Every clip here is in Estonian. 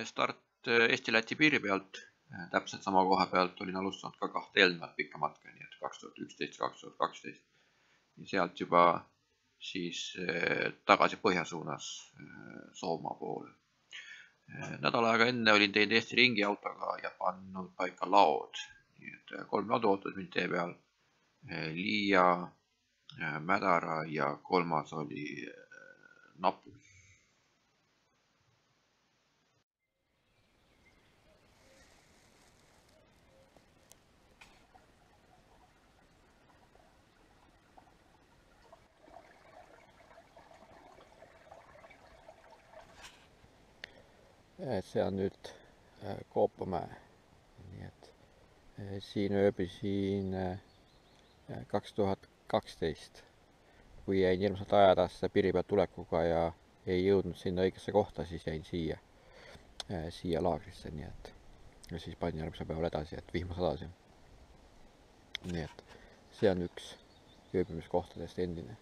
Start Eesti-Läti piiri pealt, täpselt sama koha pealt olin alustanud ka 2 eelnevat pikka matka, nii et 2011-2012 ja sealt juba siis tagasi põhja suunas Soomaa poole. Nädal aega enne olin teinud Eesti ringi autoga ja pannud paika laod, nii et 3 ladu ootas mind tee peal, Liia, Mädara ja 3. oli Napu. See on nüüd Koopamäe, nii et siin ööbisin 2012, kui jäin ilmselt ajadasse piiri pealt tulekuga ja ei jõudnud sinna õigesse kohta, siis jäin siia laagrisse, nii et ja siis panin järgmisel päeval edasi, et vihma sadas. Nii et see on üks ööbimiskohtadest endine.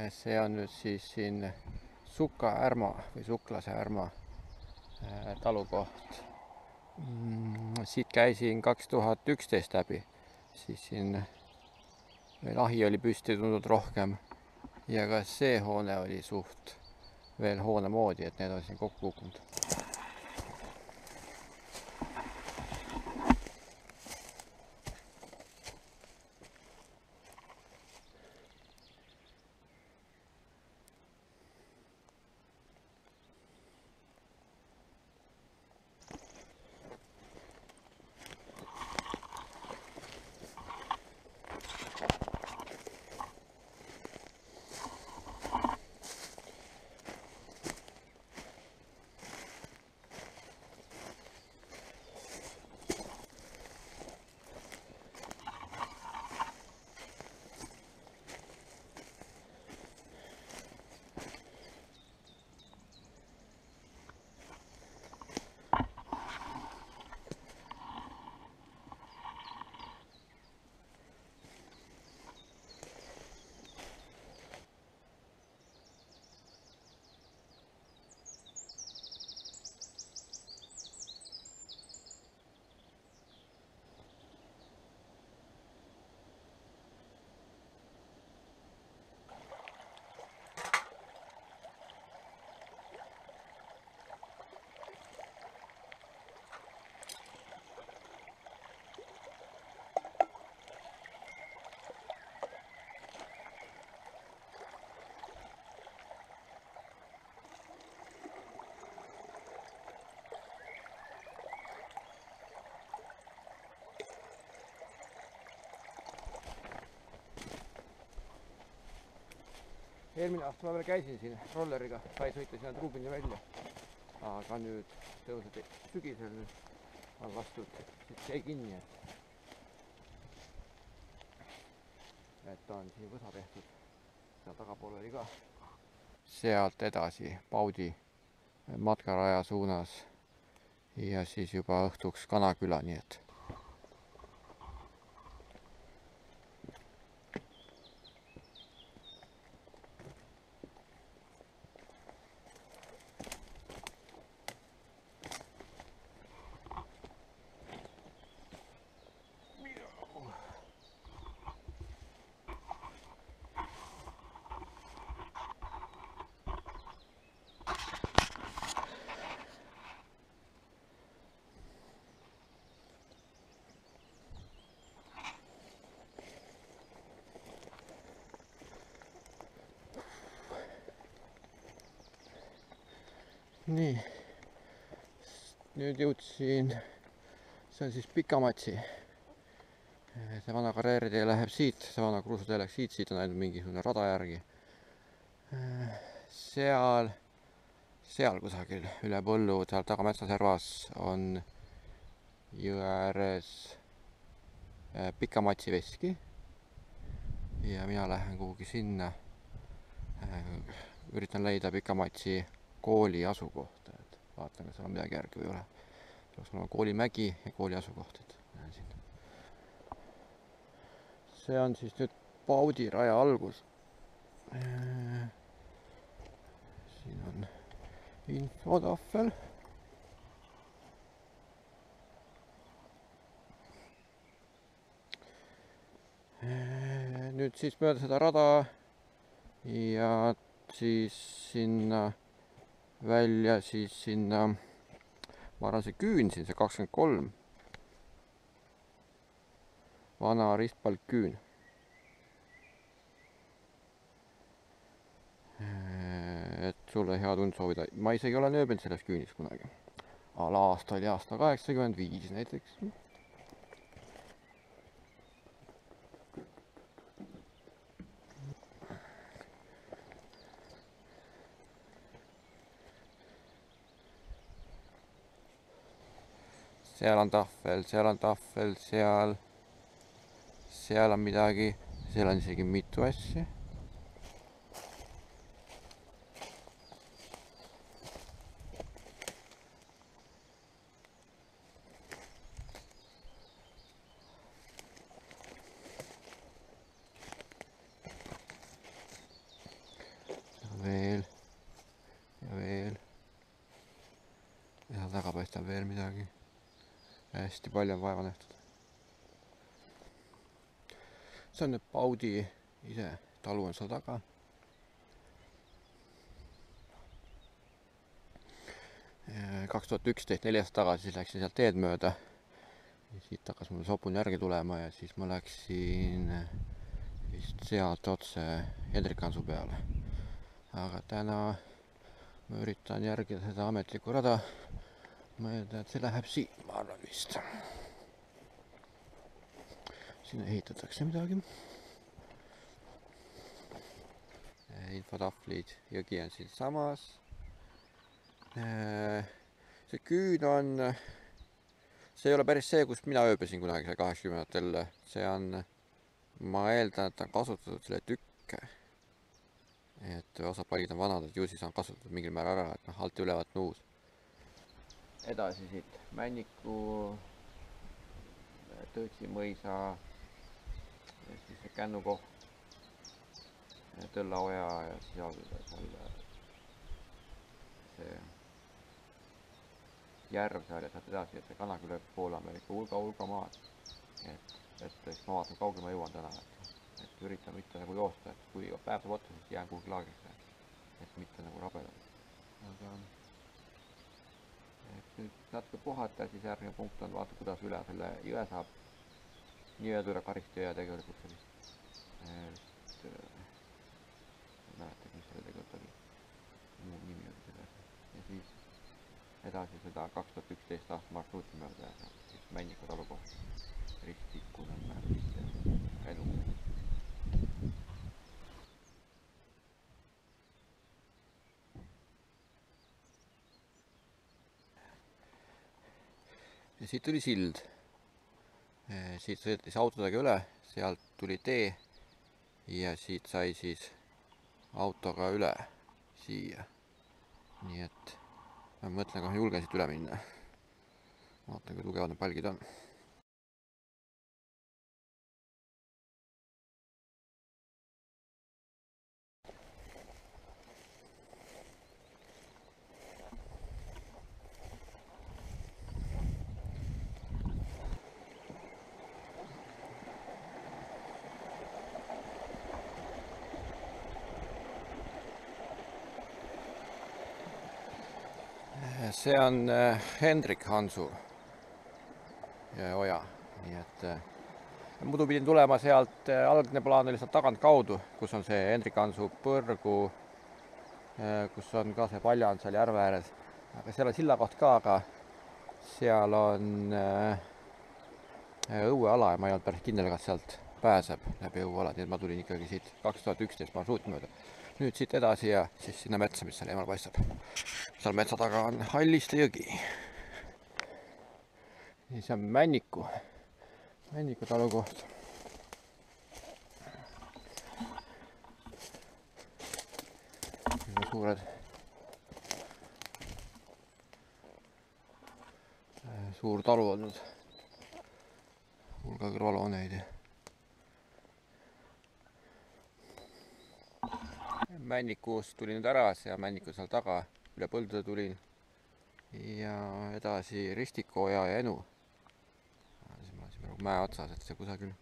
See on nüüd siis siin Suka-Ärma või Suklase-Ärma talukoht. Siit käisin 2011 läbi, siis siin veel ahi oli püsti tulnud rohkem ja ka see hoone oli suht veel hoone moodi, et need on siin kokku kukkunud. Eelmine aasta ma veel käisin siin rolleriga, sai sõita sinna Trubini välja, aga nüüd tõusnud sügisel on lastud, siit jäi kinni, et on siin võsa tehtud, seal tagapool oli ka. Sealt edasi Paudi matkaraja suunas ja siis juba õhtuks Kanaküla, nii et nii, nüüd jõudsin see on siis Pikamatsi. See vana karjääritee läheb siit, see vana kruusatee läks siit on ainult mingisugune rada järgi. Seal kusagil üle põllu, seal taga metsaservas on jõe ääres Pikamatsi veski. Ja mina lähen kuhugi sinna. Üritan leida Pikamatsi kooli asukohta, et vaatan, kas seal on midagi järgi või ei ole. Peaks olema koolimägi ja kooli asukoht, et lähen sinna. See on siis nüüd Paudi raja algus. Siin on infotahvel. Nüüd siis mööda seda rada ja siis sinna välja, siis sinna, ma arvan, see küün siin, see 23. Vana ristpalkküün. Et sulle hea tund soovida. Ma isegi olen ööbinud selles küünis kunagi. Aasta oli aasta 85 näiteks. Seal on tahvel, seal on midagi, seal on isegi mitu asja. Veel ja veel. Ja taga paistab veel midagi. Hästi palju on vaeva nähtud. See on nüüd Paudi ise, talu on seal taga. Ja 2011, 4 aastat tagasi siis läksin sealt teed mööda. Ja siit hakkas mul sopun järgi tulema ja siis ma läksin vist sealt otse Hendrik Hansu peale. Aga täna ma üritan järgida seda ametlikku rada. Ma eeldan, et see läheb siit, ma arvan vist. Siin ehitatakse midagi. Infotahvlid, jõgi on siin samas. See küün on, see ei ole päris see, kus mina ööbisin kunagi 80-ndatel. See on, ma eeldan, et on kasutatud selle tükke. Et osa palid on vanad, et ju siis on kasutatud mingil määral ära, et alt ülevat nuus. Edasi siit Männiku, Tõõtsimõisa ja siis see Kännu koht, Tõllaoja ja seal see järv seal ja sealt edasi, et see Kanaküle poole on veel ikka hulga maad. Et ma vaatan, kaugel ma jõuan täna, et üritan mitte nagu joosta, et kui päev saab otsa, siis jään kuhugi laagrisse, et mitte nagu rabeleda. Aga nüüd natuke puhata ja siis järgmine punkt on vaata, kuidas üle selle jõe saab. Nii-öelda üle Kariste jõe tegelikult sellist. Ei mäleta, mis selle tegelikult oli. Muu nimi oli selles. Ja siis edasi seda 2011 aasta marsruuti mööda ja siis Männiku talu koht. Risttikku edu. Ja siit tuli sild. Siit sõitis autodega üle, sealt tuli tee ja siit sai siis autoga üle siia. Nii et ma mõtlen, kas ma julgen siit üle minna. Vaatan, kui tugevad need palgid on. See on Hendrik Hansu oja, nii et muidu pidin tulema sealt, algne plaan oli sealt tagant kaudu, kus on see Hendrik Hansu põrgu, kus on ka see palja on seal järve ääres, aga seal on sillakoht ka, aga seal on õueala ja ma ei olnud päris kindel, kas sealt pääseb läbi õueala, nii et ma tulin ikkagi siit 2011 marsruut mööda. Nüüd siit edasi ja siis sinna metsa, mis seal eemal paistab. Seal metsa taga on Halliste jõgi. Nii see on Männiku talu koht. Suur talu olnud, hulga kõrvalhooneid ja Männikust tulin nüüd ära ja Männiku seal taga üle põldude tulin ja edasi Ristikoja ja Enu. Siis ma olen siin mäe otsas, et see kusagil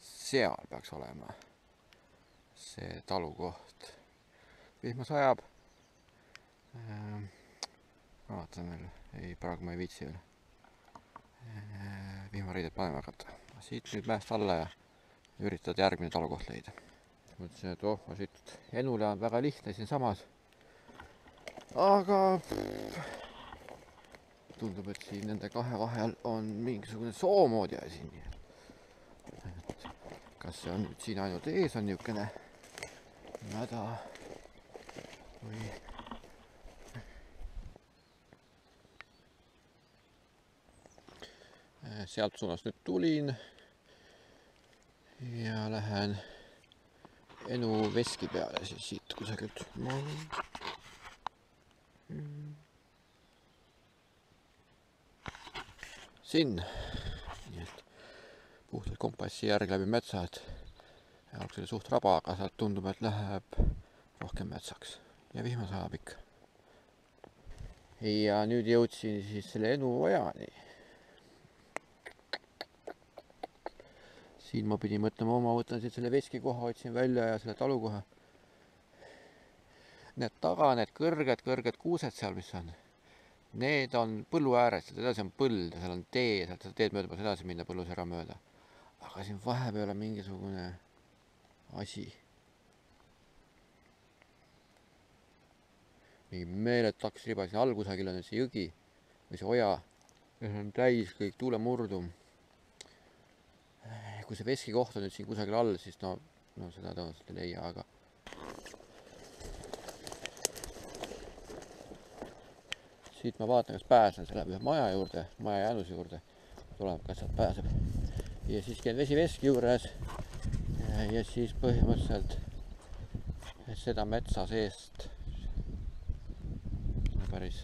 seal peaks olema see talukoht. Vihma sajab. Ma vaatan veel. Ei, praegu ma ei viitsi veel vihmariided panema hakata. Siit nüüd mäest alla ja üritad järgmine talukoht leida. Mõtlesin, et ma siit Enule on väga lihtne siin samas. Aga tundub, et siin nende kahe vahel on mingisugune soomoodi asi. Kas see on nüüd siin ainult ees on niisugune mäda või... Sealt suunas nüüd tulin ja lähen Enu veski peale siis siit kusagilt. Siin. Nii et puhtalt kompassi järgi läbi metsa, et jaoks oli suht raba, aga sealt tundub, et läheb rohkem metsaks ja vihma sajab ikka. Ja nüüd jõudsin siis selle Enu ojani. Siin ma pidin mõtlema, ma võtan siit selle veski koha, otsin välja ja selle talukoha. Need taga, need kõrged kuused seal, mis on, need on põllu ääres, edasi on põld ja seal on tee, sealt seda teed mööda, edasi minna põllus ära mööda. Aga siin vahepeal on mingisugune asi. Mingi meeletaks riba, siin all kusagil on see jõgi või see oja ja see on täis kõik tuulemurdum. Kui see veski koht on nüüd siin kusagil all, siis no seda tõenäoliselt ei leia, aga siit ma vaatan, kas pääsen selle ühe maja juurde, maja jäänuse juurde, tuleb, kas sealt pääseb. Ja siis käin vesiveski juures ja siis põhimõtteliselt seda metsa seest päris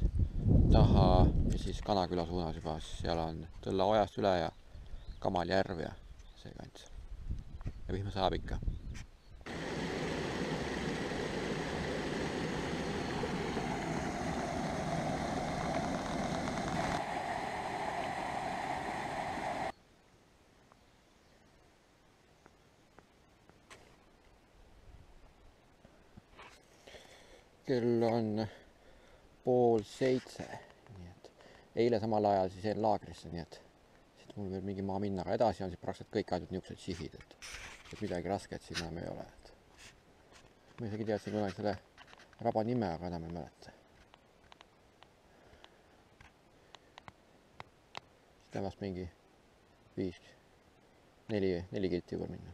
taha ja siis Kanaküla suunas juba, seal on Tõlla ojast üle ja Kamaljärv ja see kants. Ja vihma saab ikka. Kell on 6:30, nii et eile samal ajal siis jäin laagrisse, nii et siit mul veel mingi maa minna, aga edasi on siis praktiliselt kõik ainult niisugused sihid, et midagi rasket siin enam ei ole. Ma isegi teadsin kunagi selle raba nime, aga enam ei mäleta. Siit on vast mingi 4 kilti juba minna.